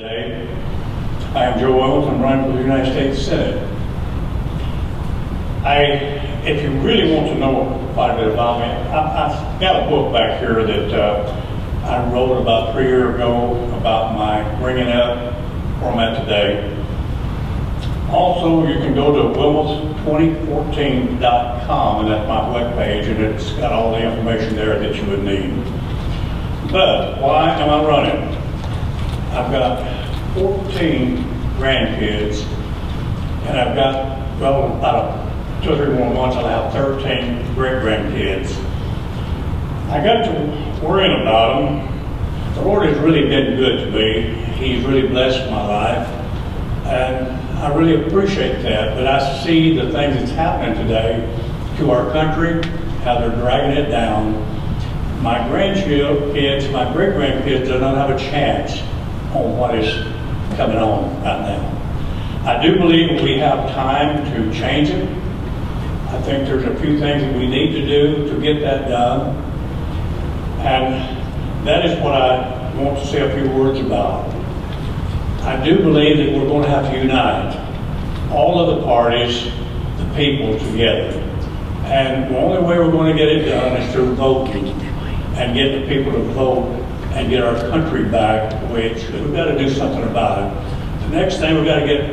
today. I am Joe Wilmoth. I'm running for the United States Senate. If you really want to know quite a bit about me, I've got a book back here that I wrote about 3 years ago about my bringing up where I'm at today. Also, you can go to wilmoth2014.com, and that's my webpage, and it's got all the information there that you would need. But why am I running? I've got 14 grandkids, and I've got, well, about 2 or 3 more months, I'll have 13 great-grandkids. I got to worrying about them. The Lord has really been good to me. He's really blessed my life, and I really appreciate that. But I see the things that's happening today to our country, how they're dragging it down. My grandkids, my great-grandkids do not have a chance on what is coming on right now. I do believe we have time to change it. I think there's a few things that we need to do to get that done. And that is what I want to say a few words about. I do believe that we're going to have to unite all of the parties, the people together. And the only way we're going to get it done is through voting and get the people to vote and get our country back the way it should. We've got to do something about it. The next thing, we've got to get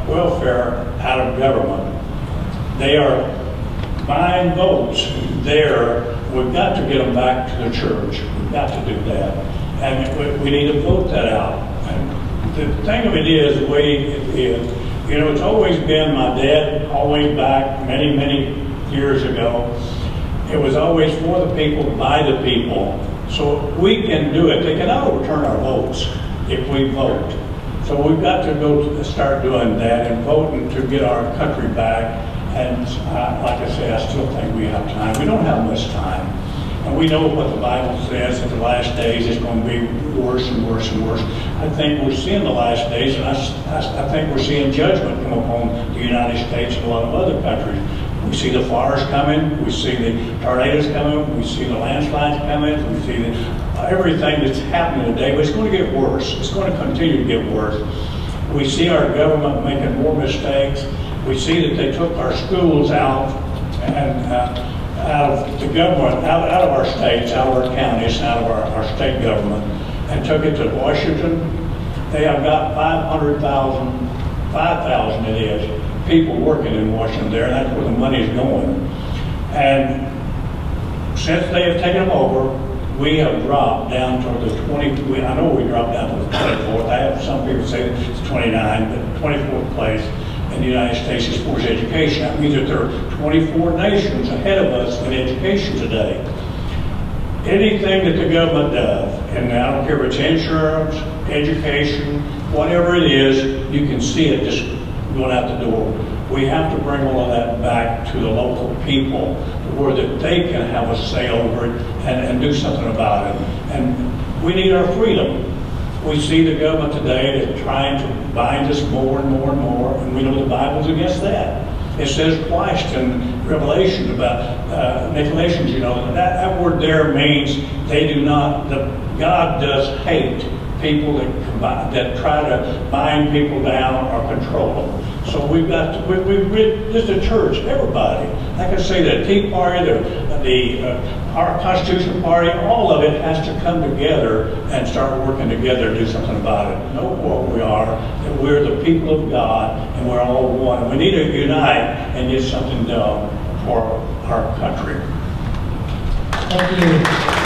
welfare out of government. They are buying votes there. We've got to get them back to the church. We've got to do that. And we need to vote that out. And the thing of it is, the way it is, you know, it's always been my dad, always back many, many years ago, it was always for the people, by the people. So we can do it. They cannot overturn our votes if we vote. So we've got to start doing that and voting to get our country back. And like I say, I still think we have time. We don't have much time. And we know what the Bible says in the last days it's going to be worse and worse and worse. I think we're seeing the last days, and I think we're seeing judgment come upon the United States and a lot of other countries. We see the fires coming, we see the tornadoes coming, we see the landslides coming, we see everything that's happening today, but it's going to get worse. It's going to continue to get worse. We see our government making more mistakes. We see that they took our schools out and out of the government, out of our states, out of our counties, out of our state government, and took it to Washington. They have got 5,000 it is, people working in Washington there, and that's where the money is going. And since they have taken them over, we have dropped down to the 20, I know we dropped down to the 24th. I have some people say it's 29, but 24th place in the United States as far as education. That means that there are 24 nations ahead of us in education today. Anything that the government does, and I don't care if it's insurance, education, whatever it is, you can see it just going out the door. We have to bring all of that back to the local people where that they can have a say over it and do something about it. And we need our freedom. We see the government today that's trying to bind us more and more and more, and we know the Bible's against that. It says twice in Revelation about Nicolations, you know, that word there means they do not, God does hate people that try to bind people down or control them. So we've got to, just the church, everybody. Like I say, the Tea Party, our Constitution Party, all of it has to come together and start working together to do something about it. Know what we are, that we're the people of God, and we're all one. We need to unite and get something done for our country. Thank you.